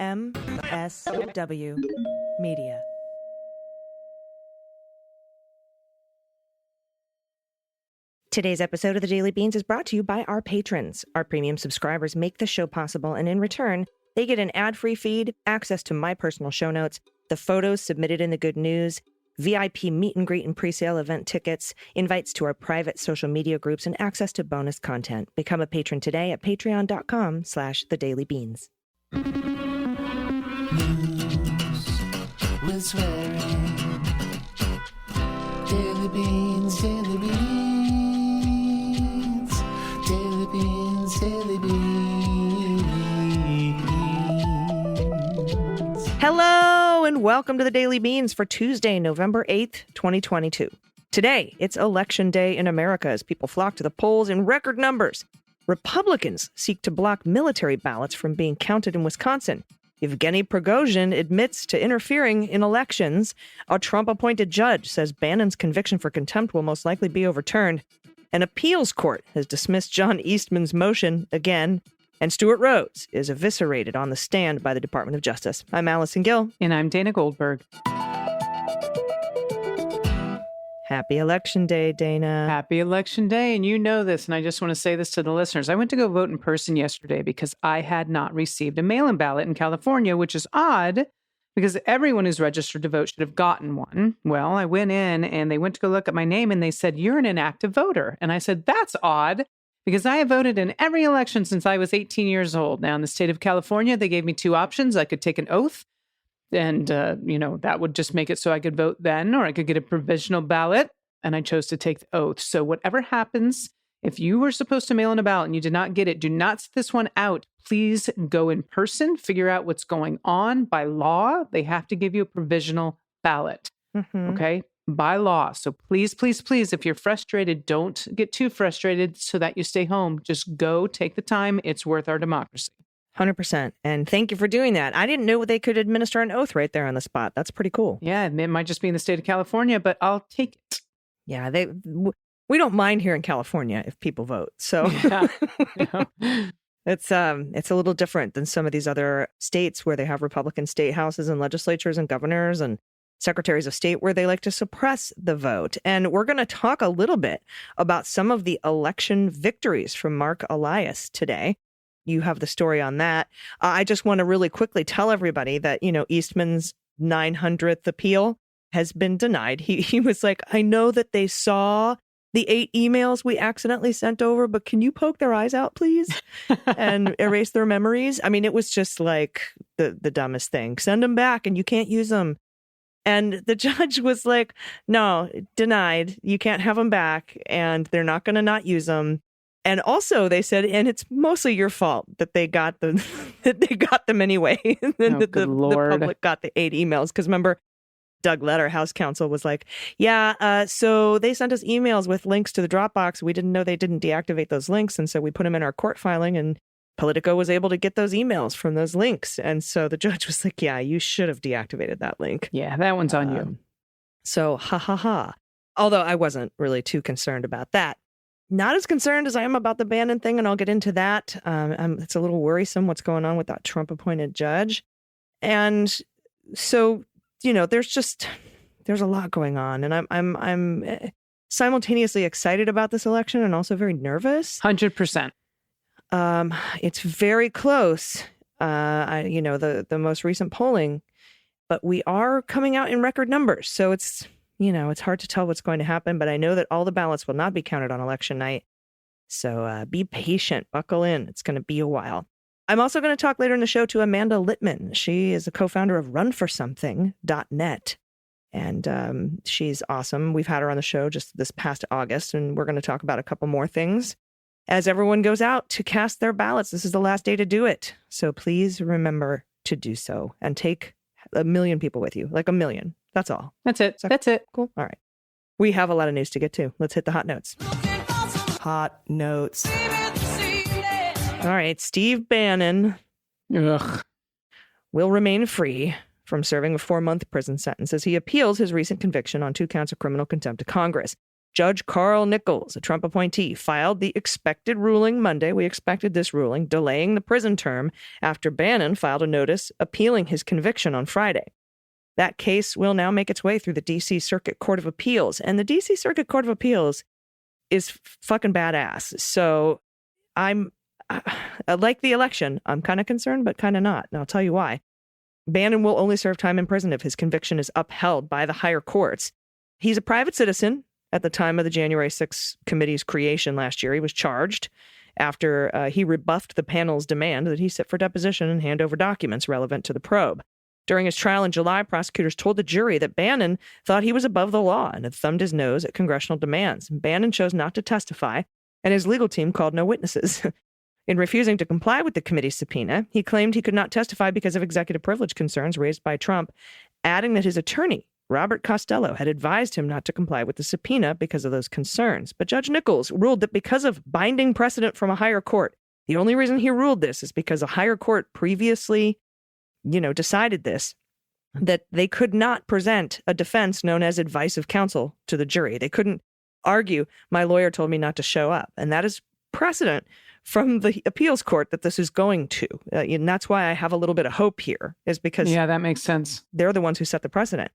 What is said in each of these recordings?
MSW Media. Today's episode of The Daily Beans is brought to you by our patrons. Our premium subscribers make the show possible, and in return, they get an ad-free feed, access to my personal show notes, the photos submitted in the good news, VIP meet and greet and pre-sale event tickets, invites to our private social media groups, and access to bonus content. Become a patron today at patreon.com/thedailybeans. News with swearing. Daily Beans, Daily Beans. Daily Beans, Daily Beans. Hello and welcome to the Daily Beans for Tuesday, November 8th, 2022. Today, it's Election Day in America as people flock to the polls in record numbers. Republicans seek to block military ballots from being counted in Wisconsin. Yvgeny Prigozhin admits to interfering in elections. A Trump-appointed judge says Bannon's conviction for contempt will most likely be overturned. An appeals court has dismissed John Eastman's motion again. And Stewart Rhodes is eviscerated on the stand by the Department of Justice. I'm Allison Gill. And I'm Dana Goldberg. Happy Election Day, Dana. Happy Election Day. And you know this, and I just want to say this to the listeners. I went to go vote in person yesterday because I had not received a mail-in ballot in California, which is odd because everyone who's registered to vote should have gotten one. Well, I went in and they went to go look at my name and they said, "You're an inactive voter." And I said, "That's odd because I have voted in every election since I was 18 years old." Now, in the state of California, they gave me two options. I could take an oath. And, that would just make it so I could vote then, or I could get a provisional ballot. And I chose to take the oath. So whatever happens, if you were supposed to mail in a ballot and you did not get it, do not sit this one out. Please go in person, figure out what's going on. By law, they have to give you a provisional ballot. Mm-hmm. Okay? By law. So please, please, please, if you're frustrated, don't get too frustrated so that you stay home. Just go take the time. It's worth our democracy. 100%. And thank you for doing that. I didn't know they could administer an oath right there on the spot. That's pretty cool. Yeah, it might just be in the state of California, but I'll take it. Yeah, we don't mind here in California if people vote. So Yeah. it's a little different than some of these other states where they have Republican state houses and legislatures and governors and secretaries of state where they like to suppress the vote. And we're going to talk a little bit about some of the election victories from Mark Elias today. You have the story on that. I just want to really quickly tell everybody that, Eastman's 900th appeal has been denied. He was like, "I know that they saw the 8 emails we accidentally sent over, but can you poke their eyes out, please, and erase their memories?" I mean, it was just like the dumbest thing. Send them back and you can't use them. And the judge was like, "No, denied. You can't have them back, and they're not going to not use them." And also, they said, and it's mostly your fault that they got them anyway. The public got the 8 emails. Because remember, Doug Letter, House counsel, was like, "Yeah, so they sent us emails with links to the Dropbox. We didn't know they didn't deactivate those links. And so we put them in our court filing. And Politico was able to get those emails from those links." And so the judge was like, "Yeah, you should have deactivated that link." Yeah, that one's on you. So, ha ha ha. Although I wasn't really too concerned about that. Not as concerned as I am about the Bannon thing, and I'll get into that. It's a little worrisome what's going on with that Trump-appointed judge. And so, there's a lot going on, and I'm simultaneously excited about this election and also very nervous. 100%. It's very close. The most recent polling, but we are coming out in record numbers, so it's hard to tell what's going to happen, but I know that all the ballots will not be counted on election night. So be patient, buckle in. It's going to be a while. I'm also going to talk later in the show to Amanda Litman. She is a co-founder of runforsomething.net. And she's awesome. We've had her on the show just this past August, and we're going to talk about a couple more things. As everyone goes out to cast their ballots, this is the last day to do it. So please remember to do so and take 1 million people with you, like 1 million. That's all. That's it. That's it. Cool. All right. We have a lot of news to get to. Let's hit the hot notes. Hot notes. All right. Steve Bannon will remain free from serving a 4-month prison sentence as he appeals his recent conviction on 2 counts of criminal contempt to Congress. Judge Carl Nichols, a Trump appointee, filed the expected ruling Monday. We expected this ruling, delaying the prison term after Bannon filed a notice appealing his conviction on Friday. That case will now make its way through the D.C. Circuit Court of Appeals. And the D.C. Circuit Court of Appeals is fucking badass. So like the election, I'm kind of concerned, but kind of not. And I'll tell you why. Bannon will only serve time in prison if his conviction is upheld by the higher courts. He's a private citizen. At the time of the January 6th committee's creation last year, he was charged after he rebuffed the panel's demand that he sit for deposition and hand over documents relevant to the probe. During his trial in July, prosecutors told the jury that Bannon thought he was above the law and had thumbed his nose at congressional demands. Bannon chose not to testify, and his legal team called no witnesses. In refusing to comply with the committee's subpoena, he claimed he could not testify because of executive privilege concerns raised by Trump, adding that his attorney, Robert Costello, had advised him not to comply with the subpoena because of those concerns. But Judge Nichols ruled that because of binding precedent from a higher court, the only reason he ruled this is because a higher court previously, decided this, that they could not present a defense known as advice of counsel to the jury. They couldn't argue, my lawyer told me not to show up. And that is precedent from the appeals court that this is going to. And that's why I have a little bit of hope here, is because yeah, that makes sense. They're the ones who set the precedent.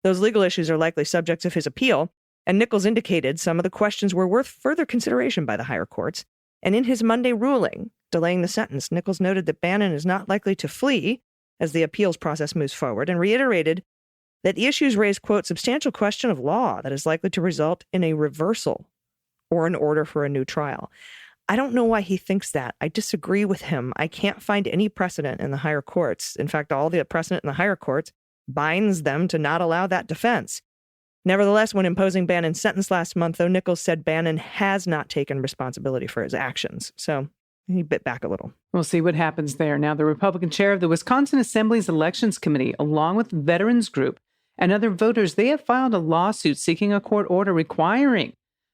Those legal issues are likely subjects of his appeal, and Nichols indicated some of the questions were worth further consideration by the higher courts. And in his Monday ruling, delaying the sentence, Nichols noted that Bannon is not likely to flee as the appeals process moves forward, and reiterated that the issues raise, quote, substantial question of law that is likely to result in a reversal or an order for a new trial. I don't know why he thinks that. I disagree with him. I can't find any precedent in the higher courts. In fact, all the precedent in the higher courts binds them to not allow that defense. Nevertheless, when imposing Bannon's sentence last month, though, Nichols said Bannon has not taken responsibility for his actions. So he bit back a little. We'll see what happens there. Now, the Republican chair of the Wisconsin Assembly's Elections Committee, along with Veterans Group and other voters, they have filed a lawsuit seeking a court order requiring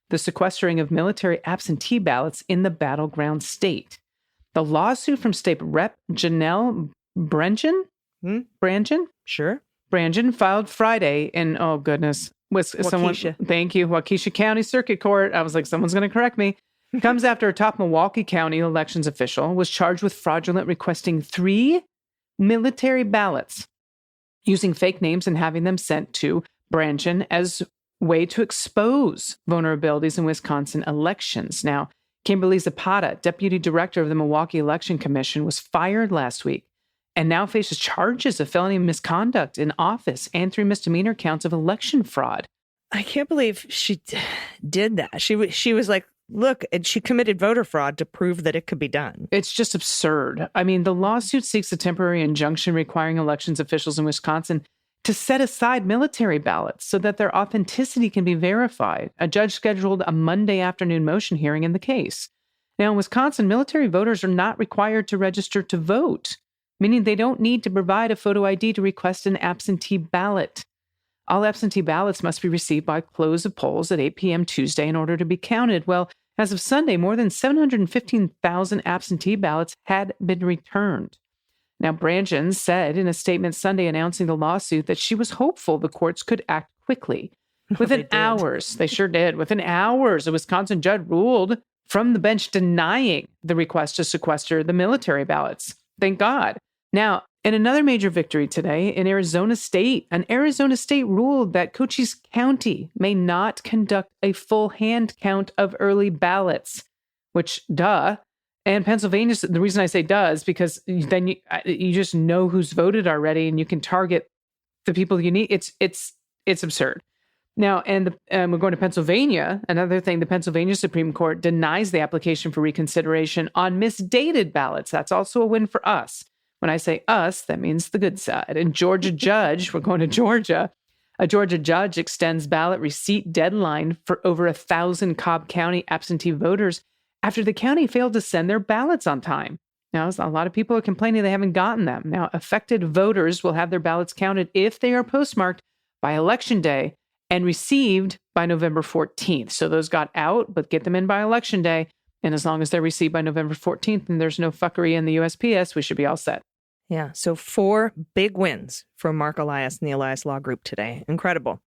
the sequestering of military absentee ballots in the battleground state. The lawsuit from State Rep. Janelle Brangen? Brangen? Sure. Brangen filed Friday in, oh goodness, was someone? Thank you, Waukesha County Circuit Court. I was like, someone's going to correct me. Comes after a top Milwaukee County elections official was charged with fraudulent requesting 3 military ballots using fake names and having them sent to Brangen as way to expose vulnerabilities in Wisconsin elections. Now, Kimberly Zapata, deputy director of the Milwaukee Election Commission, was fired last week and now faces charges of felony misconduct in office and 3 misdemeanor counts of election fraud. I can't believe she did that. She was like, look, and she committed voter fraud to prove that it could be done. It's just absurd. I mean, the lawsuit seeks a temporary injunction requiring elections officials in Wisconsin to set aside military ballots so that their authenticity can be verified. A judge scheduled a Monday afternoon motion hearing in the case. Now, in Wisconsin, military voters are not required to register to vote, meaning they don't need to provide a photo ID to request an absentee ballot. All absentee ballots must be received by close of polls at 8 p.m. Tuesday in order to be counted. Well, as of Sunday, more than 715,000 absentee ballots had been returned. Now, Brangen said in a statement Sunday announcing the lawsuit that she was hopeful the courts could act quickly. Within hours, they sure did. Within hours, a Wisconsin judge ruled from the bench denying the request to sequester the military ballots. Thank God. Now, in another major victory today in Arizona State, an Arizona State ruled that Cochise County may not conduct a full hand count of early ballots, which, duh. And Pennsylvania, the reason I say duh is because then you just know who's voted already and you can target the people you need. It's absurd. Now, and we're going to Pennsylvania. Another thing, the Pennsylvania Supreme Court denies the application for reconsideration on misdated ballots. That's also a win for us. When I say us, that means the good side. And Georgia judge, we're going to Georgia. A Georgia judge extends ballot receipt deadline for over 1,000 Cobb County absentee voters after the county failed to send their ballots on time. Now, a lot of people are complaining they haven't gotten them. Now, affected voters will have their ballots counted if they are postmarked by Election Day and received by November 14th. So those got out, but get them in by Election Day. And as long as they're received by November 14th and there's no fuckery in the USPS, we should be all set. Yeah, so 4 big wins for Mark Elias and the Elias Law Group today. Incredible.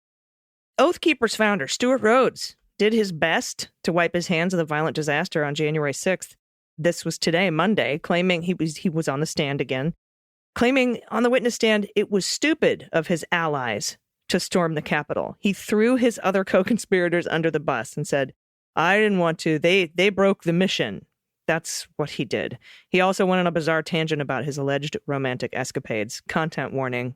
Oath Keepers founder Stewart Rhodes did his best to wipe his hands of the violent disaster on January 6th. This was today, Monday, claiming he was on the stand again, claiming on the witness stand it was stupid of his allies to storm the Capitol. He threw his other co-conspirators under the bus and said, I didn't want to. They broke the mission. That's what he did. He also went on a bizarre tangent about his alleged romantic escapades. Content warning.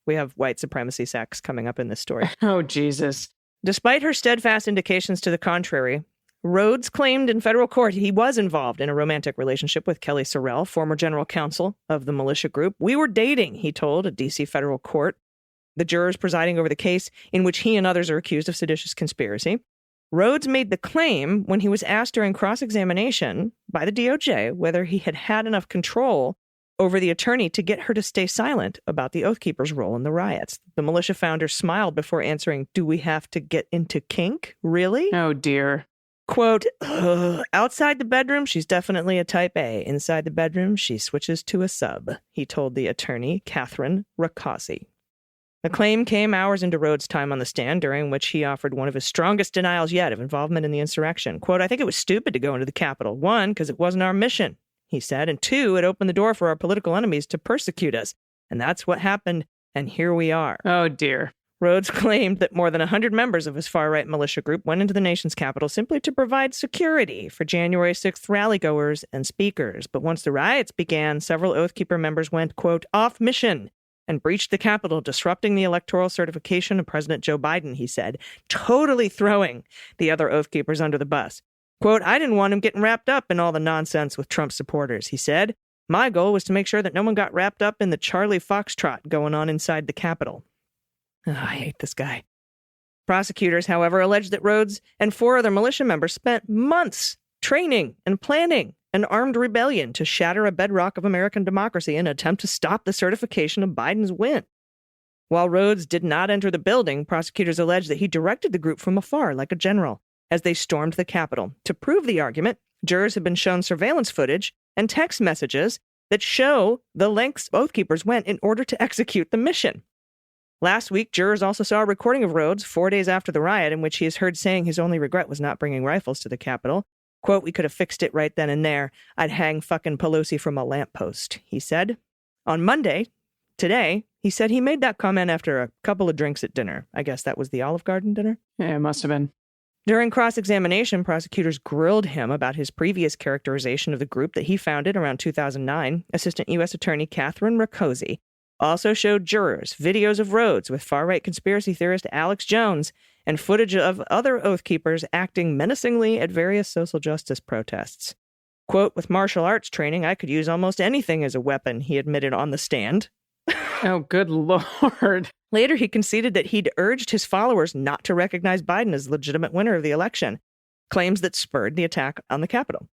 We have white supremacy sex coming up in this story. Oh, Jesus. Despite her steadfast indications to the contrary, Rhodes claimed in federal court he was involved in a romantic relationship with Kelly Sorrell, former general counsel of the militia group. We were dating, he told a D.C. federal court. The jurors presiding over the case, in which he and others are accused of seditious conspiracy. Rhodes made the claim when he was asked during cross-examination by the DOJ whether he had had enough control over the attorney to get her to stay silent about the Oath Keepers' role in the riots. The militia founder smiled before answering, do we have to get into kink? Really? Oh, dear. Quote, outside the bedroom, she's definitely a type A. Inside the bedroom, she switches to a sub, he told the attorney, Catherine Rakasi. The claim came hours into Rhodes' time on the stand, during which he offered one of his strongest denials yet of involvement in the insurrection. Quote, I think it was stupid to go into the Capitol. 1, because it wasn't our mission, he said. And 2, it opened the door for our political enemies to persecute us. And that's what happened. And here we are. Oh, dear. Rhodes claimed that more than 100 members of his far-right militia group went into the nation's capital simply to provide security for January 6th rallygoers and speakers. But once the riots began, several Oath Keeper members went, quote, off mission and breached the Capitol, disrupting the electoral certification of President Joe Biden, he said, totally throwing the other Oath Keepers under the bus. Quote, I didn't want him getting wrapped up in all the nonsense with Trump supporters, he said. My goal was to make sure that no one got wrapped up in the Charlie Foxtrot going on inside the Capitol. Oh, I hate this guy. Prosecutors, however, alleged that Rhodes and 4 other militia members spent months training and planning an armed rebellion to shatter a bedrock of American democracy in an attempt to stop the certification of Biden's win. While Rhodes did not enter the building, prosecutors alleged that he directed the group from afar like a general as they stormed the Capitol. To prove the argument, jurors have been shown surveillance footage and text messages that show the lengths Oath Keepers went in order to execute the mission. Last week, jurors also saw a recording of Rhodes 4 days after the riot in which he is heard saying his only regret was not bringing rifles to the Capitol. Quote, we could have fixed it right then and there. I'd hang fucking Pelosi from a lamppost, he said. On Monday, today, he said he made that comment after a couple of drinks at dinner. I guess that was the Olive Garden dinner? Yeah, it must have been. During cross-examination, prosecutors grilled him about his previous characterization of the group that he founded around 2009. Assistant U.S. Attorney Catherine Rakasi also showed jurors videos of Rhodes with far-right conspiracy theorist Alex Jones and footage of other Oath Keepers acting menacingly at various social justice protests. Quote, with martial arts training, I could use almost anything as a weapon, he admitted on the stand. Oh, good Lord. Later, he conceded that he'd urged his followers not to recognize Biden as the legitimate winner of the election, claims that spurred the attack on the Capitol.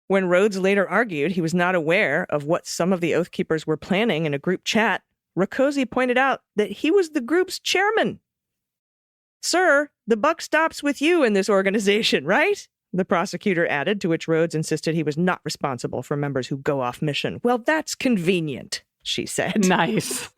When Rhodes later argued he was not aware of what some of the Oath Keepers were planning in a group chat, Rakasi pointed out that he was the group's chairman. Sir, the buck stops with you in this organization, right? The prosecutor added, to which Rhodes insisted he was not responsible for members who go off mission. Well, that's convenient, she said. Nice.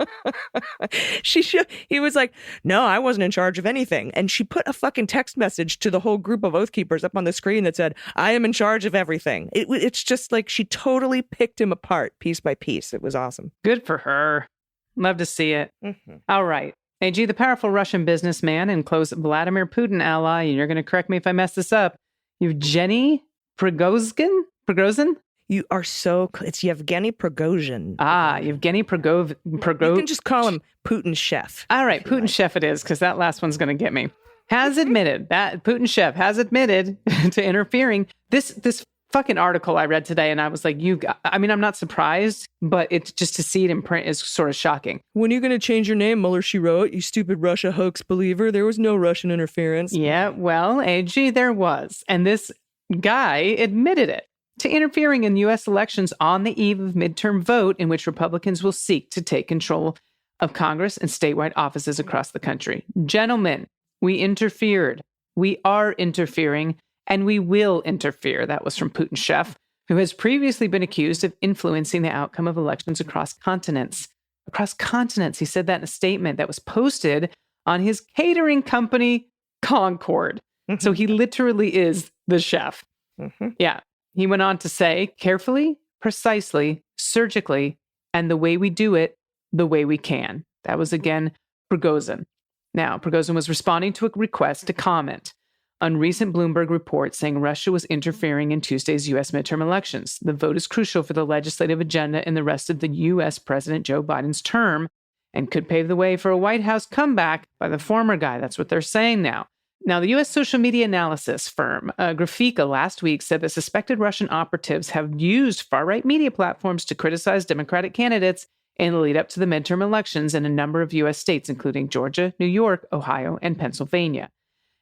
He was like, no, I wasn't in charge of anything. And she put a fucking text message to the whole group of Oath Keepers up on the screen that said, I am in charge of everything. It's just like she totally picked him apart piece by piece. It was awesome. Good for her. Love to see it. Mm-hmm. All right. AG, the powerful Russian businessman and close Vladimir Putin ally, and you're going to correct me if I mess this up, Yvgeny Prigozhin? You are so... It's Yvgeny Prigozhin. Yvgeny Prigozhin. You can just call him Putin's chef. All right, Putin chef it is, because that last one's going to get me. Putin chef has admitted to interfering. This fucking article I read today, and I was like, I'm not surprised, but it's just to see it in print is sort of shocking. When are you going to change your name, Mueller, she wrote, you stupid Russia hoax believer? There was no Russian interference. Yeah, well, AG, there was. And this guy admitted it to interfering in U.S. elections on the eve of midterm vote in which Republicans will seek to take control of Congress and statewide offices across the country. Gentlemen, we interfered. We are interfering. And we will interfere. That was from Putin's chef, who has previously been accused of influencing the outcome of elections across continents. Across continents. He said that in a statement that was posted on his catering company, Concord. So he literally is the chef. Mm-hmm. Yeah. He went on to say, carefully, precisely, surgically, and the way we do it, the way we can. That was again Prigozhin. Now, Prigozhin was responding to a request to comment on recent Bloomberg reports saying Russia was interfering in Tuesday's U.S. midterm elections. The vote is crucial for the legislative agenda in the rest of the U.S. President Joe Biden's term and could pave the way for a White House comeback by the former guy. That's what they're saying now. Now, the U.S. social media analysis firm Grafika last week said that suspected Russian operatives have used far-right media platforms to criticize Democratic candidates in the lead up to the midterm elections in a number of U.S. states, including Georgia, New York, Ohio, and Pennsylvania.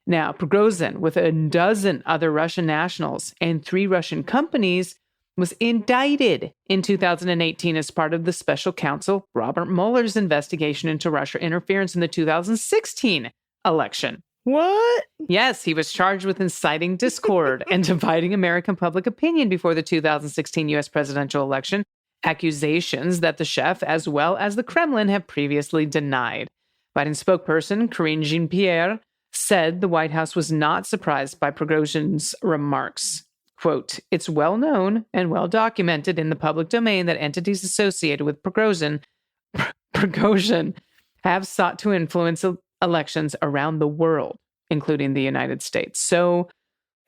Now, Prigozhin, with a dozen other Russian nationals and 3 Russian companies, was indicted in 2018 as part of the special counsel Robert Mueller's investigation into Russia interference in the 2016 election. What? Yes, he was charged with inciting discord and dividing American public opinion before the 2016 U.S. presidential election, accusations that the chef, as well as the Kremlin, have previously denied. Biden spokesperson Karine Jean-Pierre said the White House was not surprised by Prigozhin's remarks. Quote, it's well known and well documented in the public domain that entities associated with Prigozhin have sought to influence elections around the world, including the United States. So,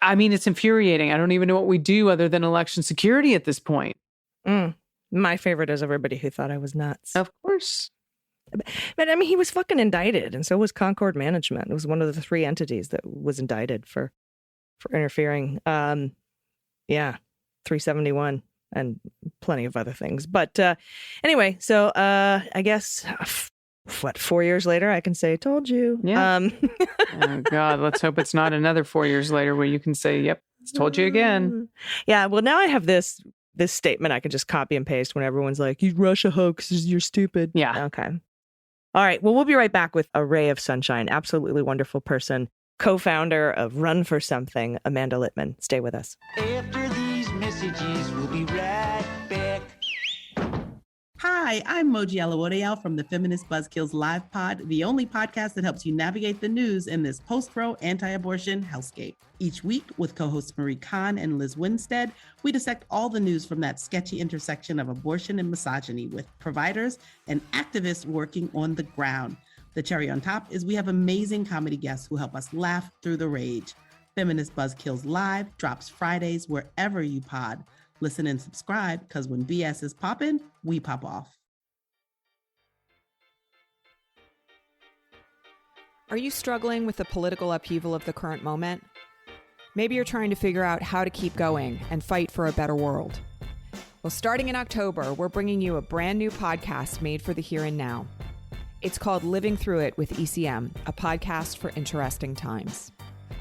I mean, it's infuriating. I don't even know what we do other than election security at this point. My favorite is everybody who thought I was nuts. Of course. But I mean, he was fucking indicted, and so was Concord Management. It was one of the 3 entities that was indicted for interfering. 371 and plenty of other things. But anyway, so I guess 4 years later, I can say, "Told you." Yeah. Oh God, let's hope it's not another 4 years later where you can say, "Yep, it's told you again." Yeah. Well, now I have this statement I can just copy and paste when everyone's like, "You Russia hoaxes, you're stupid." Yeah. Okay. All right. Well, we'll be right back with a ray of sunshine. Absolutely wonderful person, co-founder of Run for Something, Amanda Litman. Stay with us. After these messages, we'll be right back. Hi, I'm Moji Alawodeyal from the Feminist Buzzkills Live Pod, the only podcast that helps you navigate the news in this post-pro anti-abortion hellscape. Each week, with co-hosts Marie Kahn and Liz Winstead, we dissect all the news from that sketchy intersection of abortion and misogyny with providers and activists working on the ground. The cherry on top is we have amazing comedy guests who help us laugh through the rage. Feminist Buzzkills Live drops Fridays wherever you pod. Listen and subscribe, because when BS is popping, we pop off. Are you struggling with the political upheaval of the current moment? Maybe you're trying to figure out how to keep going and fight for a better world. Well, starting in October, we're bringing you a brand new podcast made for the here and now. It's called Living Through It with ECM, a podcast for interesting times.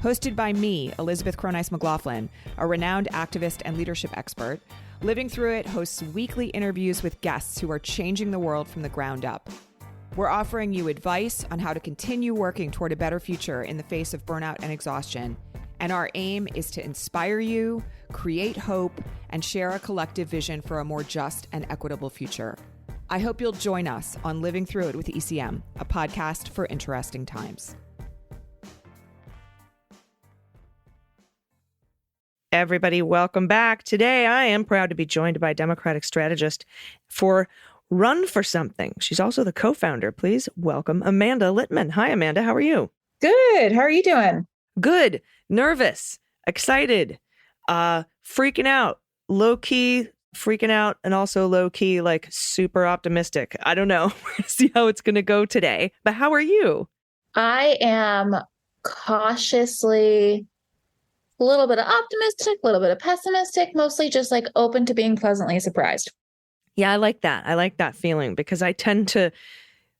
Hosted by me, Elizabeth Croneiss McLaughlin, a renowned activist and leadership expert, Living Through It hosts weekly interviews with guests who are changing the world from the ground up. We're offering you advice on how to continue working toward a better future in the face of burnout and exhaustion. And our aim is to inspire you, create hope, and share a collective vision for a more just and equitable future. I hope you'll join us on Living Through It with ECM, a podcast for interesting times. Everybody, welcome back. Today, I am proud to be joined by Democratic strategist for Run for Something. She's also the co-founder. Please welcome Amanda Litman. Hi, Amanda. How are you? Good. How are you doing? Good. Nervous. Excited. Freaking out. Low-key freaking out, and also low-key, like, super optimistic. I don't know. We're going to see how it's going to go today. But how are you? I am cautiously a little bit of optimistic, a little bit of pessimistic, mostly just like open to being pleasantly surprised. Yeah, I like that. I like that feeling because I tend to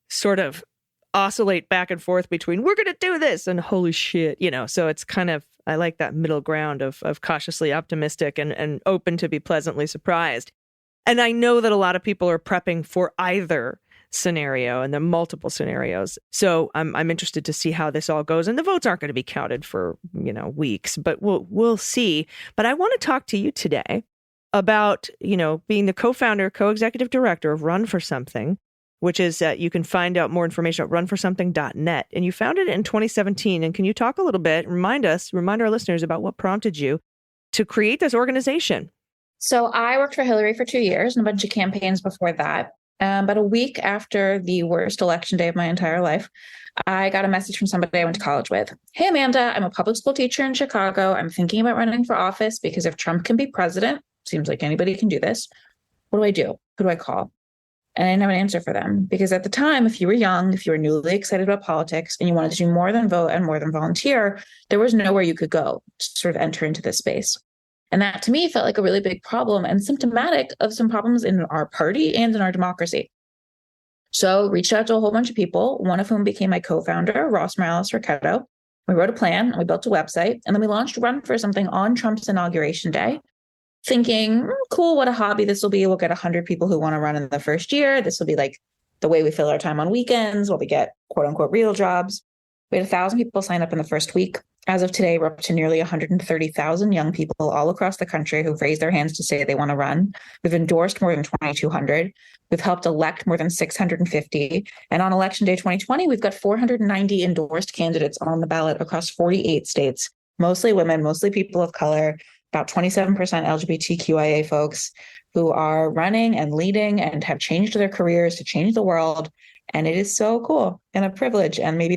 sort of oscillate back and forth between we're going to do this and holy shit, so it's kind of, I like that middle ground of cautiously optimistic and open to be pleasantly surprised. And I know that a lot of people are prepping for either scenario and the multiple scenarios. So I'm interested to see how this all goes. And the votes aren't going to be counted for, weeks, but we'll see. But I want to talk to you today about, being the co-founder, co-executive director of Run for Something, which is you can find out more information at runforsomething.net. And you founded it in 2017. And can you talk a little bit, remind our listeners about what prompted you to create this organization? So I worked for Hillary for 2 years and a bunch of campaigns before that. But a week after the worst election day of my entire life, I got a message from somebody I went to college with. Hey, Amanda, I'm a public school teacher in Chicago. I'm thinking about running for office because if Trump can be president, seems like anybody can do this. What do I do? Who do I call? And I didn't have an answer for them because at the time, if you were young, if you were newly excited about politics and you wanted to do more than vote and more than volunteer, there was nowhere you could go to sort of enter into this space. And that to me felt like a really big problem and symptomatic of some problems in our party and in our democracy. So reached out to a whole bunch of people, one of whom became my co-founder, Ross Morales-Ricetto. We wrote a plan and we built a website and then we launched Run for Something on Trump's inauguration day, thinking, cool, what a hobby this will be. We'll get 100 people who want to run in the first year. This will be like the way we fill our time on weekends while we get quote unquote real jobs. We had 1,000 people sign up in the first week. As of today, we're up to nearly 130,000 young people all across the country who've raised their hands to say they want to run. We've endorsed more than 2,200. We've helped elect more than 650. And on Election Day 2020, we've got 490 endorsed candidates on the ballot across 48 states, mostly women, mostly people of color, about 27% LGBTQIA folks who are running and leading and have changed their careers to change the world. And it is so cool and a privilege and maybe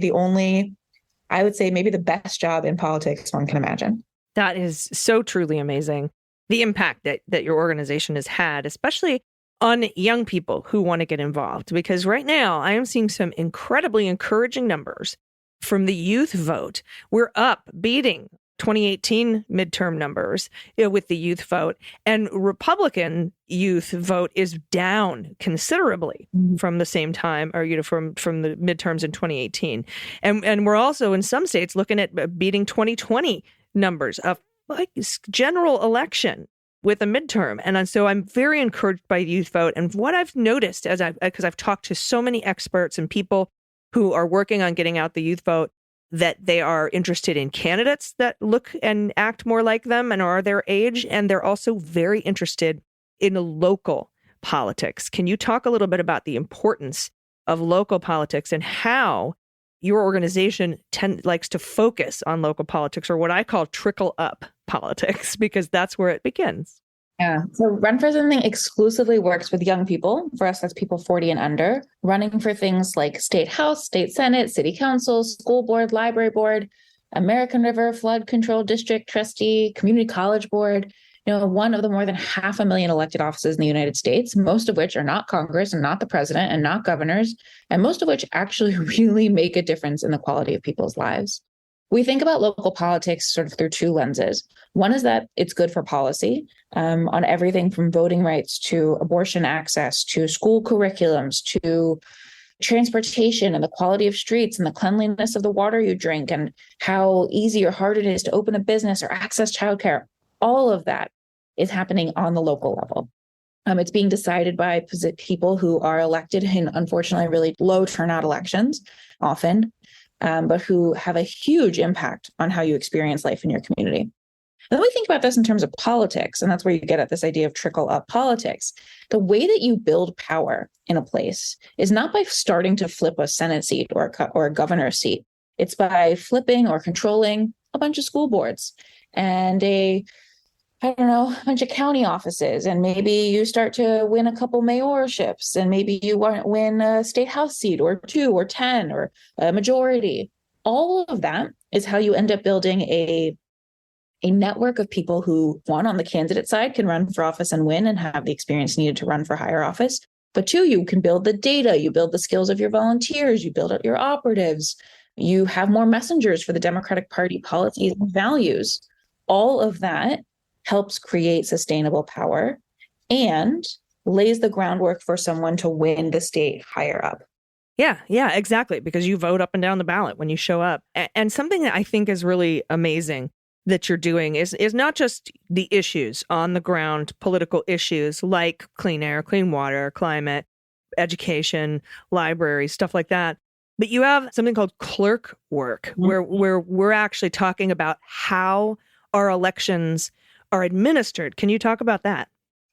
I would say maybe the best job in politics one can imagine. That is so truly amazing. The impact that your organization has had, especially on young people who want to get involved. Because right now I am seeing some incredibly encouraging numbers from the youth vote. We're up, beating 2018 midterm numbers with the youth vote, and Republican youth vote is down considerably from the same time, or from the midterms in 2018, and we're also in some states looking at beating 2020 numbers of like general election with a midterm, and so I'm very encouraged by youth vote. And what I've noticed because I've talked to so many experts and people who are working on getting out the youth vote, that they are interested in candidates that look and act more like them and are their age. And they're also very interested in local politics. Can you talk a little bit about the importance of local politics and how your organization likes to focus on local politics, or what I call trickle up politics, because that's where it begins? Yeah. So Run for Something exclusively works with young people. For us, that's people 40 and under, running for things like state house, state senate, city council, school board, library board, American River Flood Control District trustee, community college board, one of the more than 500,000 elected offices in the United States, most of which are not Congress and not the president and not governors, and most of which actually really make a difference in the quality of people's lives. We think about local politics sort of through two lenses. One is that it's good for policy on everything from voting rights to abortion access to school curriculums to transportation and the quality of streets and the cleanliness of the water you drink and how easy or hard it is to open a business or access childcare. All of that is happening on the local level. It's being decided by people who are elected in, unfortunately, really low turnout elections often, but who have a huge impact on how you experience life in your community. And then we think about this in terms of politics, and that's where you get at this idea of trickle-up politics. The way that you build power in a place is not by starting to flip a Senate seat or a governor's seat. It's by flipping or controlling a bunch of school boards and a bunch of county offices, and maybe you start to win a couple mayorships, and maybe you win a state house seat or 2 or 10 or a majority. All of that is how you end up building a network of people who, one, on the candidate side can run for office and win and have the experience needed to run for higher office. But 2, you can build the data, you build the skills of your volunteers, you build out your operatives, you have more messengers for the Democratic Party policies and values. All of that helps create sustainable power and lays the groundwork for someone to win the state higher up. Yeah, exactly. Because you vote up and down the ballot when you show up. And something that I think is really amazing that you're doing is not just the issues on the ground, political issues like clean air, clean water, climate, education, libraries, stuff like that. But you have something called clerk work, where we're actually talking about how our elections are administered. Can you talk about that?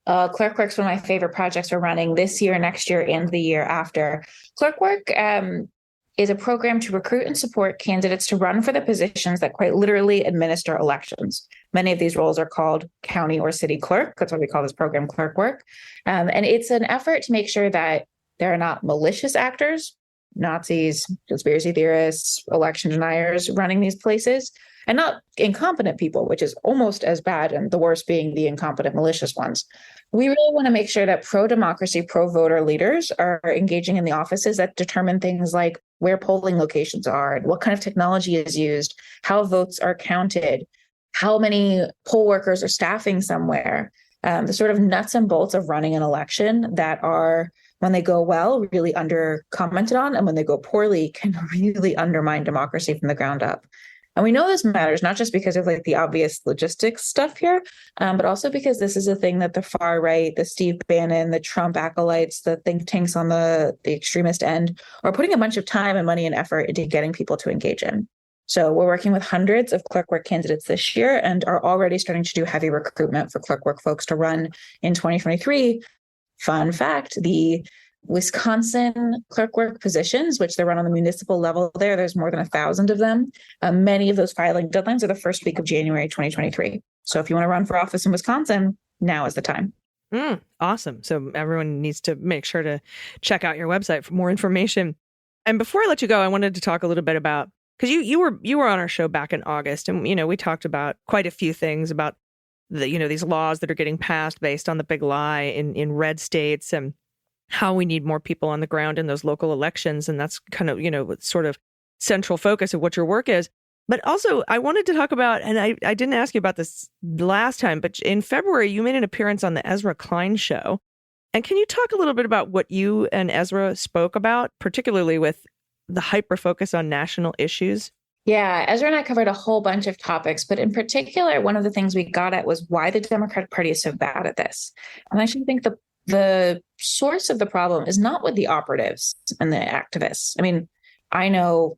Clerkwork's one of my favorite projects we're running this year, next year, and the year after. Clerkwork is a program to recruit and support candidates to run for the positions that quite literally administer elections. Many of these roles are called county or city clerk. That's why we call this program Clerkwork. And it's an effort to make sure that there are not malicious actors, Nazis, conspiracy theorists, election deniers running these places, and not incompetent people, which is almost as bad, and the worst being the incompetent, malicious ones. We really want to make sure that pro-democracy, pro-voter leaders are engaging in the offices that determine things like where polling locations are, and what kind of technology is used, how votes are counted, how many poll workers are staffing somewhere, the sort of nuts and bolts of running an election that are, when they go well, really under commented on, and when they go poorly, can really undermine democracy from the ground up. And we know this matters, not just because of like the obvious logistics stuff here, but also because this is a thing that the far right, the Steve Bannon, the Trump acolytes, the think tanks on the extremist end are putting a bunch of time and money and effort into getting people to engage in. So we're working with hundreds of Clerkwork candidates this year and are already starting to do heavy recruitment for Clerkwork folks to run in 2023. Fun fact, the Wisconsin Clerkwork positions, which they run on the municipal level there's more than 1,000 of them. Many of those filing deadlines are the first week of January 2023. So if you want to run for office in Wisconsin, now is the time. Awesome. So everyone needs to make sure to check out your website for more information. And before I let you go, I wanted to talk a little bit about, because you were on our show back in August, and we talked about quite a few things about these laws that are getting passed based on the big lie in red states, and how we need more people on the ground in those local elections. And that's kind of, sort of central focus of what your work is. But also, I wanted to talk about, and I didn't ask you about this last time, but in February, you made an appearance on the Ezra Klein show. And can you talk a little bit about what you and Ezra spoke about, particularly with the hyper focus on national issues? Yeah, Ezra and I covered a whole bunch of topics, but in particular, one of the things we got at was why the Democratic Party is so bad at this. And I actually think the source of the problem is not with the operatives and the activists. I mean, I know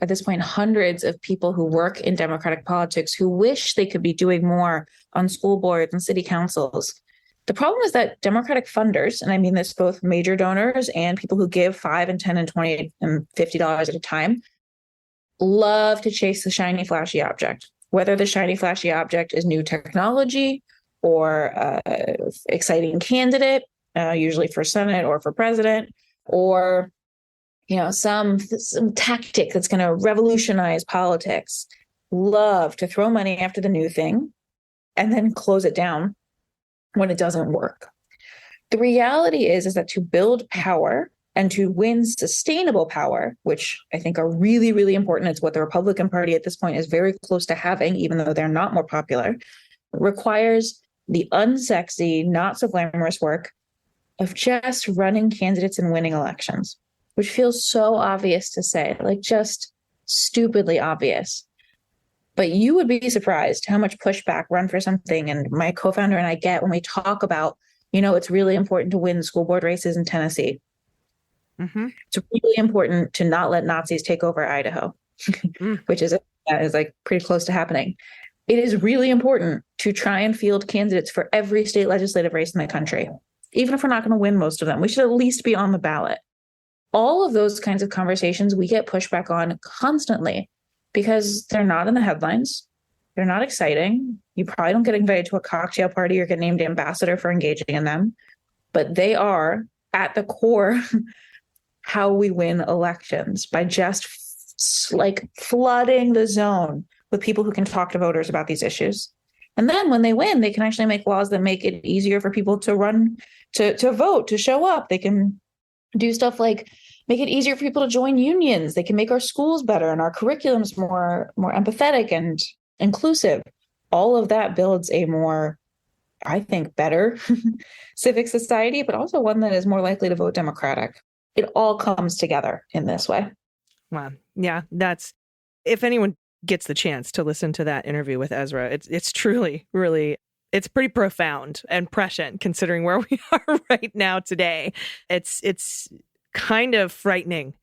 at this point hundreds of people who work in Democratic politics who wish they could be doing more on school boards and city councils. The problem is that Democratic funders, and I mean this both major donors and people who give $5 and $10 and $20 and $50 at a time, love to chase the shiny, flashy object, whether the shiny, flashy object is new technology or exciting candidate, usually for Senate or for president, or some tactic that's going to revolutionize politics. Love to throw money after the new thing and then close it down when it doesn't work. The reality is that to build power and to win sustainable power, which I think are really, really important, it's what the Republican Party at this point is very close to having, even though they're not more popular, requires the unsexy, not so glamorous work of just running candidates and winning elections, which feels so obvious to say, like just stupidly obvious. But you would be surprised how much pushback Run for Something and my co-founder and I get when we talk about, it's really important to win school board races in Tennessee. Mm-hmm. It's really important to not let Nazis take over Idaho, which is like pretty close to happening. It is really important to try and field candidates for every state legislative race in the country. Even if we're not going to win most of them, we should at least be on the ballot. All of those kinds of conversations we get pushback on constantly because they're not in the headlines. They're not exciting. You probably don't get invited to a cocktail party or get named ambassador for engaging in them, but they are at the core how we win elections by just like flooding the zone with people who can talk to voters about these issues. And then when they win, they can actually make laws that make it easier for people to run, to vote, to show up. They can do stuff like make it easier for people to join unions. They can make our schools better and our curriculums more empathetic and inclusive. All of that builds a more, I think, better civic society, but also one that is more likely to vote Democratic. It all comes together in this way. Wow. Yeah, if anyone gets the chance to listen to that interview with Ezra, it's truly, really, it's pretty profound and prescient considering where we are right now today. It's kind of frightening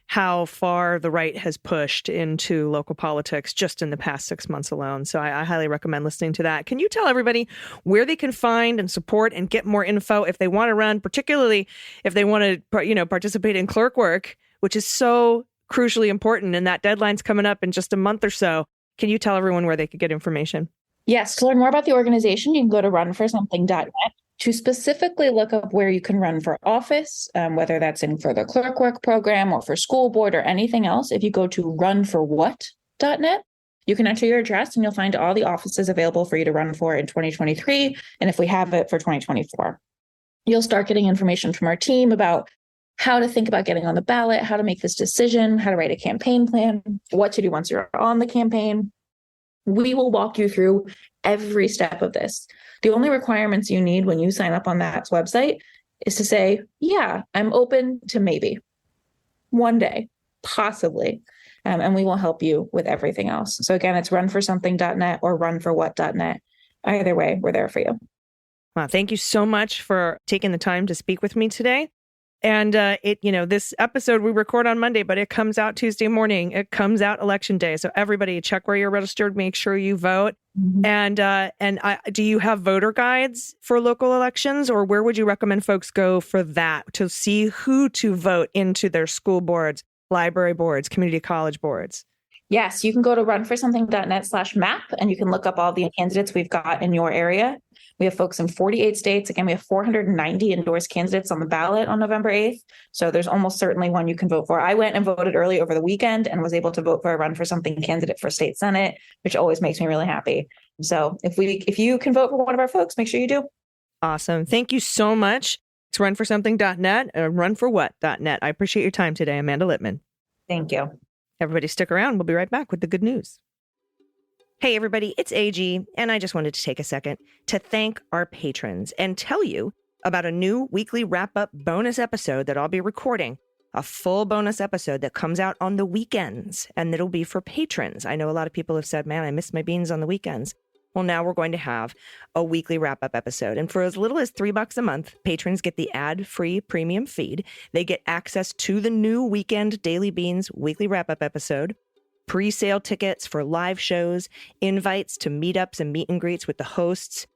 how far the right has pushed into local politics just in the past 6 months alone. So I highly recommend listening to that. Can you tell everybody where they can find and support and get more info if they want to run, particularly if they want to, participate in clerk work, which is so crucially important, and that deadline's coming up in just a month or so. Can you tell everyone where they could get information? Yes, to learn more about the organization, you can go to runforsomething.net to specifically look up where you can run for office, whether that's in for the clerk work program or for school board or anything else. If you go to runforwhat.net, you can enter your address and you'll find all the offices available for you to run for in 2023. And if we have it for 2024, you'll start getting information from our team about how to think about getting on the ballot, how to make this decision, how to write a campaign plan, what to do once you're on the campaign. We will walk you through every step of this. The only requirements you need when you sign up on that website is to say, yeah, I'm open to maybe one day, possibly. And we will help you with everything else. So again, it's runforsomething.net or runforwhat.net. Either way, we're there for you. Wow, thank you so much for taking the time to speak with me today. And this episode we record on Monday, but it comes out Tuesday morning. It comes out Election Day. So everybody check where you're registered. Make sure you vote. Mm-hmm. Do you have voter guides for local elections, or where would you recommend folks go for that to see who to vote into their school boards, library boards, community college boards? Yes, you can go to runforsomething.net/map and you can look up all the candidates we've got in your area. We have folks in 48 states. Again, we have 490 endorsed candidates on the ballot on November 8th. So there's almost certainly one you can vote for. I went and voted early over the weekend and was able to vote for a Run for Something candidate for state senate, which always makes me really happy. So if you can vote for one of our folks, make sure you do. Awesome. Thank you so much. It's runforsomething.net and runforwhat.net. I appreciate your time today, Amanda Litman. Thank you. Everybody stick around. We'll be right back with the good news. Hey, everybody, it's AG, and I just wanted to take a second to thank our patrons and tell you about a new weekly wrap-up bonus episode that I'll be recording, a full bonus episode that comes out on the weekends, and it'll be for patrons. I know a lot of people have said, man, I miss my beans on the weekends. Well, now we're going to have a weekly wrap-up episode, and for as little as $3 a month, patrons get the ad-free premium feed. They get access to the new weekend Daily Beans weekly wrap-up episode, pre-sale tickets for live shows, invites to meetups and meet and greets with the hosts,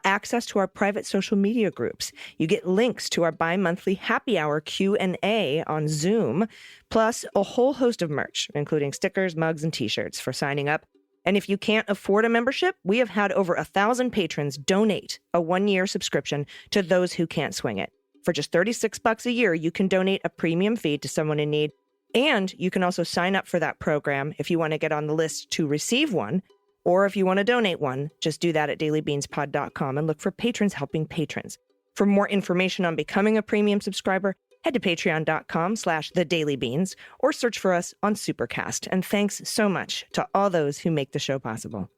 access to our private social media groups. You get links to our bi-monthly happy hour Q&A on Zoom, plus a whole host of merch, including stickers, mugs, and t-shirts for signing up. And if you can't afford a membership, we have had over 1,000 patrons donate a 1-year subscription to those who can't swing it. For just $36 a year, you can donate a premium feed to someone in need. And you can also sign up for that program if you want to get on the list to receive one, or if you want to donate one, just do that at dailybeanspod.com and look for Patrons Helping Patrons. For more information on becoming a premium subscriber, head to patreon.com/thedailybeans or search for us on Supercast. And thanks so much to all those who make the show possible.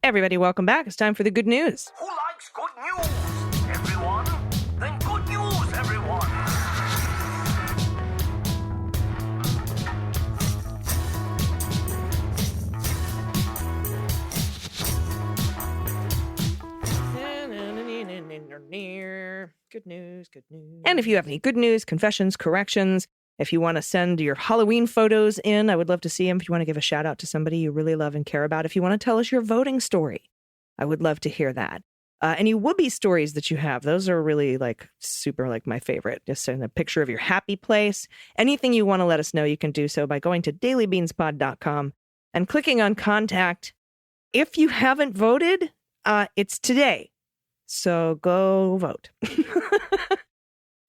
Everybody, welcome back. It's time for the good news. Who likes good news? Everyone? Then good news, everyone! Good news, good news. And if you have any good news, confessions, corrections, if you want to send your Halloween photos in, I would love to see them. If you want to give a shout out to somebody you really love and care about, if you want to tell us your voting story, I would love to hear that. Any whoopee stories that you have, those are really super my favorite. Just send a picture of your happy place. Anything you want to let us know, you can do so by going to dailybeanspod.com and clicking on contact. If you haven't voted, it's today. So go vote.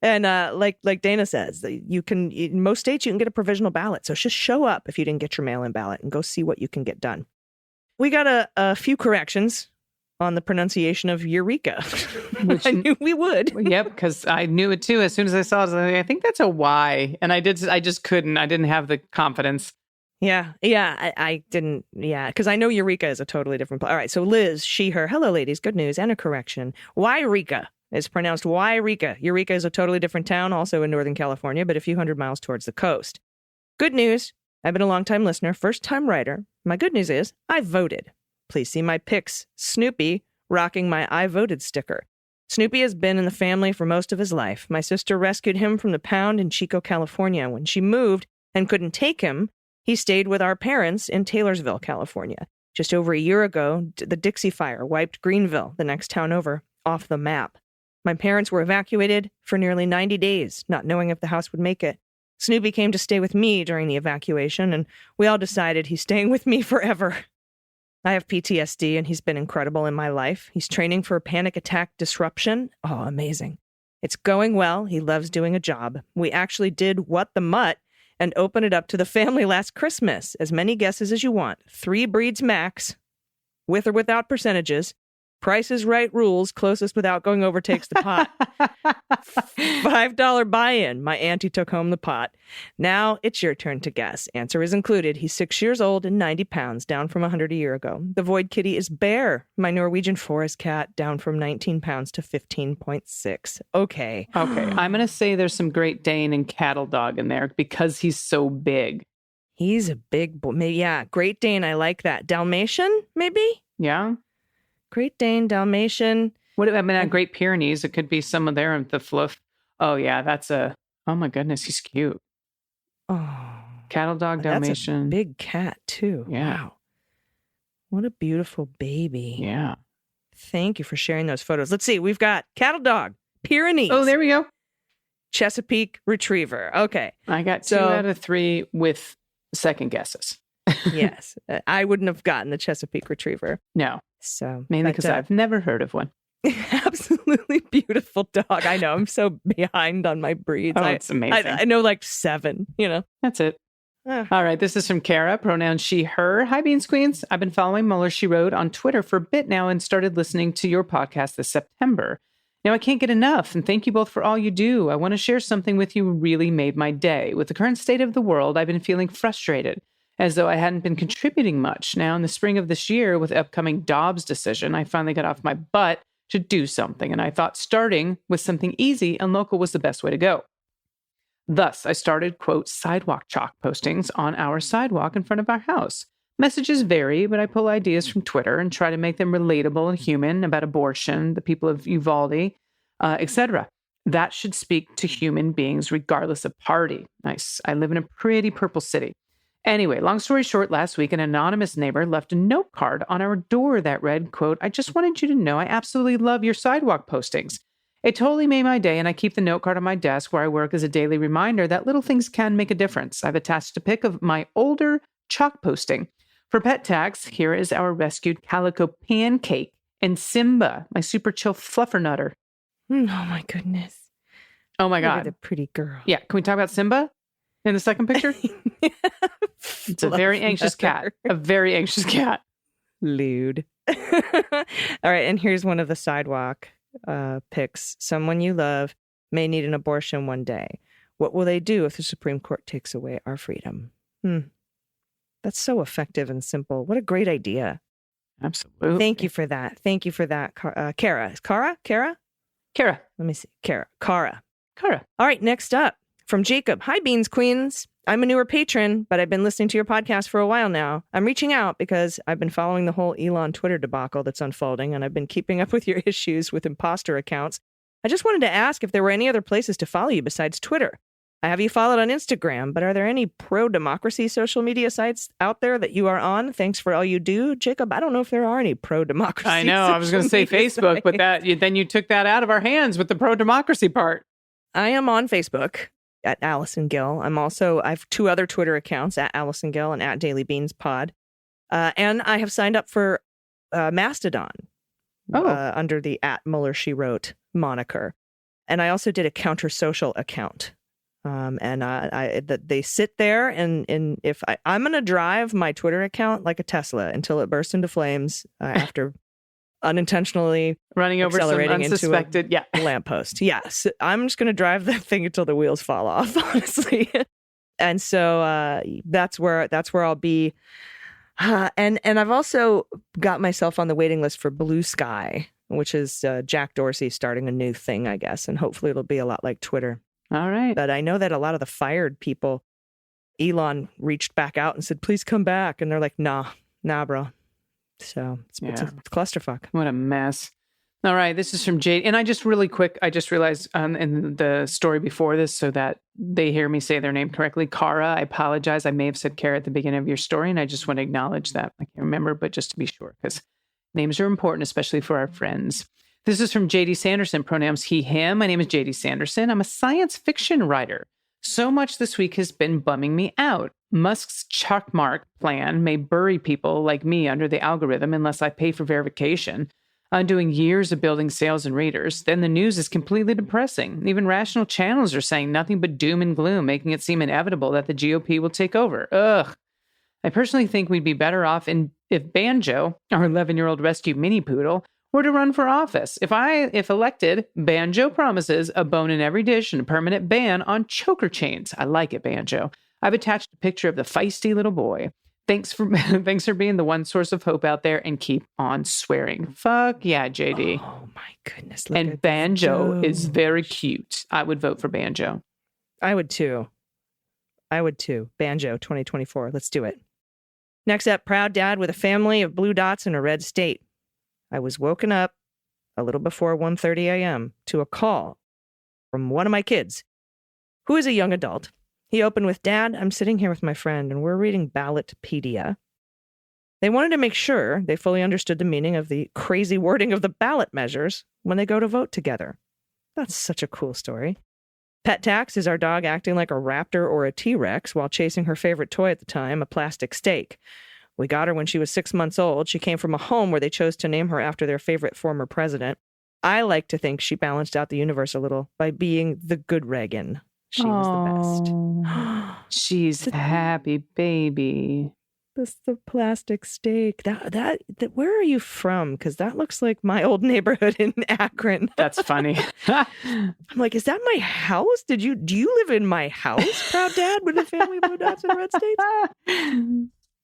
And like Dana says, you can, in most states, you can get a provisional ballot. So just show up if you didn't get your mail-in ballot and go see what you can get done. We got a few corrections on the pronunciation of Eureka, which I knew we would. Yep, because I knew it too. As soon as I saw it, I think that's a Y. And I just couldn't. I didn't have the confidence. Yeah, I didn't. Yeah, because I know Eureka is a totally different. All right, so Liz, she, her. Hello, ladies. Good news and a correction. Yreka is pronounced Yreka. Eureka is a totally different town, also in Northern California, but a few hundred miles towards the coast. Good news. I've been a long-time listener, first-time writer. My good news is I voted. Please see my pics. Snoopy rocking my I voted sticker. Snoopy has been in the family for most of his life. My sister rescued him from the pound in Chico, California. When she moved and couldn't take him, he stayed with our parents in Taylorsville, California. Just over a year ago, the Dixie Fire wiped Greenville, the next town over, off the map. My parents were evacuated for nearly 90 days, not knowing if the house would make it. Snoopy came to stay with me during the evacuation, and we all decided he's staying with me forever. I have PTSD, and he's been incredible in my life. He's training for a panic attack disruption. Oh, amazing. It's going well. He loves doing a job. We actually did What the Mutt and opened it up to the family last Christmas. As many guesses as you want. 3 breeds max, with or without percentages. Price is Right rules. Closest without going over takes the pot. $5 buy-in. My auntie took home the pot. Now it's your turn to guess. Answer is included. He's 6 years old and 90 pounds, down from 100 a year ago. The void kitty is Bear, my Norwegian forest cat, down from 19 pounds to 15.6. Okay. I'm going to say there's some Great Dane and Cattle Dog in there because he's so big. He's a big boy. Yeah, Great Dane. I like that. Dalmatian, maybe? Yeah. Great Dane, Dalmatian. Great Pyrenees. It could be some of there the fluff. Oh, yeah, oh my goodness, he's cute. Oh, Cattle Dog, Dalmatian. That's a big cat, too. Yeah. Wow. What a beautiful baby. Yeah. Thank you for sharing those photos. Let's see. We've got Cattle Dog, Pyrenees. Oh, there we go. Chesapeake Retriever. Okay. I got 2 out of 3 with second guesses. Yes. I wouldn't have gotten the Chesapeake Retriever. No. So mainly because I've never heard of one. Absolutely beautiful dog. I know. I'm so behind on my breeds. Oh, it's amazing. I know like 7, That's it. All right. This is from Kara, pronouns she, her. Hi, Beans Queens. I've been following Mueller, She Wrote on Twitter for a bit now and started listening to your podcast this September. Now, I can't get enough, and thank you both for all you do. I want to share something with you really made my day. With the current state of the world, I've been feeling frustrated, as though I hadn't been contributing much. Now, in the spring of this year, with the upcoming Dobbs decision, I finally got off my butt to do something, and I thought starting with something easy and local was the best way to go. Thus, I started, quote, sidewalk chalk postings on our sidewalk in front of our house. Messages vary, but I pull ideas from Twitter and try to make them relatable and human about abortion, the people of Uvalde, etc. That should speak to human beings regardless of party. Nice. I live in a pretty purple city. Anyway, long story short, last week, an anonymous neighbor left a note card on our door that read, quote, I just wanted you to know I absolutely love your sidewalk postings. It totally made my day, and I keep the note card on my desk where I work as a daily reminder that little things can make a difference. I've attached a pic of my older chalk posting. For pet tags, here is our rescued calico pancake and Simba, my super chill fluffernutter. Oh, my goodness. Oh, my God. Look at the pretty girl. Yeah. Can we talk about Simba in the second picture? It's a very anxious cat. A very anxious cat. Lewd. All right. And here's one of the sidewalk pics. Someone you love may need an abortion one day. What will they do if the Supreme Court takes away our freedom? That's so effective and simple. What a great idea. Absolutely. Thank you for that. Thank you for that, Kara. Kara? Kara. Let me see. Kara. All Kara. right, next up from Jacob. Hi, Beans Queens. I'm a newer patron, but I've been listening to your podcast for a while now. I'm reaching out because I've been following the whole Elon Twitter debacle that's unfolding, and I've been keeping up with your issues with imposter accounts. I just wanted to ask if there were any other places to follow you besides Twitter. I have you followed on Instagram, but are there any pro-democracy social media sites out there that you are on? Thanks for all you do. Jacob, I don't know if there are any pro-democracy I know. I was going to say Facebook, sites. but then you took that out of our hands with the pro-democracy part. I am on Facebook at Allison Gill. I have 2 other Twitter accounts, at Allison Gill and at Daily Beans Pod. And I have signed up for Mastodon under the at Mueller She Wrote moniker. And I also did a Counter Social account. They sit there and if I'm going to drive my Twitter account like a Tesla until it bursts into flames after unintentionally running over some unsuspected lamppost. Yes, I'm just going to drive that thing until the wheels fall off, honestly. And so that's where I'll be. And I've also got myself on the waiting list for Blue Sky, which is Jack Dorsey starting a new thing, I guess, and hopefully it'll be a lot like Twitter. All right. But I know that a lot of the fired people, Elon reached back out and said, please come back. And they're like, nah, bro. So it's a clusterfuck. What a mess. All right, this is from Jade. And I just realized in the story before this, so that they hear me say their name correctly, Kara, I apologize. I may have said Kara at the beginning of your story, and I just want to acknowledge that. I can't remember, but just to be sure, because names are important, especially for our friends. This is from J.D. Sanderson, pronouns he, him. My name is J.D. Sanderson. I'm a science fiction writer. So much this week has been bumming me out. Musk's checkmark plan may bury people like me under the algorithm unless I pay for verification. Undoing years of building sales and readers, then the news is completely depressing. Even rational channels are saying nothing but doom and gloom, making it seem inevitable that the GOP will take over. Ugh. I personally think we'd be better off if Banjo, our 11-year-old rescue mini poodle, were to run for office. If elected, Banjo promises a bone in every dish and a permanent ban on choker chains. I like it, Banjo. I've attached a picture of the feisty little boy. Thanks for being the one source of hope out there, and keep on swearing. Fuck yeah, JD. Oh my goodness. And Banjo is very cute. I would vote for Banjo. I would too. Banjo 2024. Let's do it. Next up, proud dad with a family of blue dots in a red state. I was woken up a little before 1:30 a.m. to a call from one of my kids, who is a young adult. He opened with, "Dad, I'm sitting here with my friend and we're reading Ballotpedia." They wanted to make sure they fully understood the meaning of the crazy wording of the ballot measures when they go to vote together. That's such a cool story. Pet Tax is our dog acting like a raptor or a T-Rex while chasing her favorite toy at the time, a plastic steak. We got her when she was 6 months old. She came from a home where they chose to name her after their favorite former president. I like to think she balanced out the universe a little by being the good Reagan. She was the best. She's a happy baby. That's the plastic steak. That where are you from? Because that looks like my old neighborhood in Akron. That's funny. I'm like, is that my house? Do you live in my house, proud dad with a family of blue dots and red states?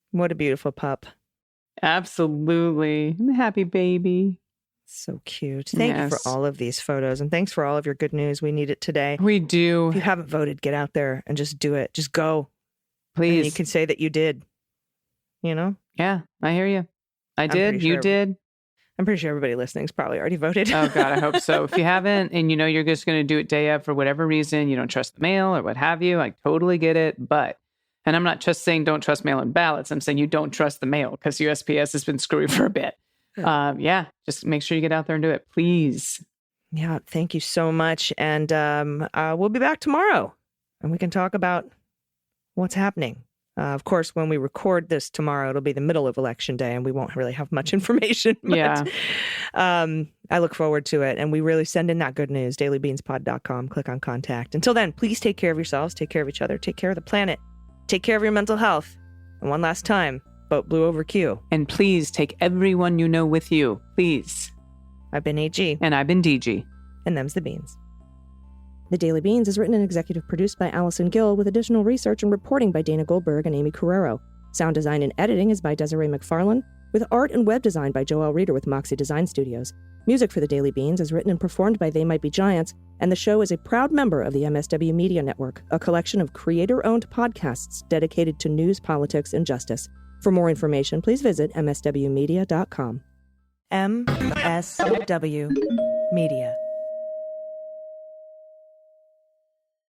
What a beautiful pup. Absolutely. Happy baby. So cute. Thank you for all of these photos, and thanks for all of your good news. We need it today. We do. If you haven't voted, get out there and just do it. Just go. Please. And you can say that you did. You know? Yeah, I hear you. I did. You did. I'm pretty sure everybody listening's probably already voted. Oh, God, I hope so. If you haven't, and you know you're just going to do it day of for whatever reason, you don't trust the mail or what have you, I totally get it. And I'm not just saying don't trust mail-in ballots. I'm saying you don't trust the mail because USPS has been screwy for a bit. Just make sure you get out there and do it, please. Yeah, thank you so much. And we'll be back tomorrow and we can talk about what's happening. Of course, when we record this tomorrow, it'll be the middle of election day and we won't really have much information. But, I look forward to it. And we really send in that good news, dailybeanspod.com. Click on contact. Until then, please take care of yourselves, take care of each other, take care of the planet, take care of your mental health. And one last time, vote blue over Q. And please take everyone you know with you. Please. I've been AG. And I've been DG. And them's the beans. The Daily Beans is written and executive produced by Allison Gill with additional research and reporting by Dana Goldberg and Aimee Carrero. Sound design and editing is by Desiree McFarlane, with art and web design by Joelle Reeder with Moxie Design Studios. Music for The Daily Beans is written and performed by They Might Be Giants, and the show is a proud member of the MSW Media Network, a collection of creator-owned podcasts dedicated to news, politics, and justice. For more information, please visit mswmedia.com. MSW Media.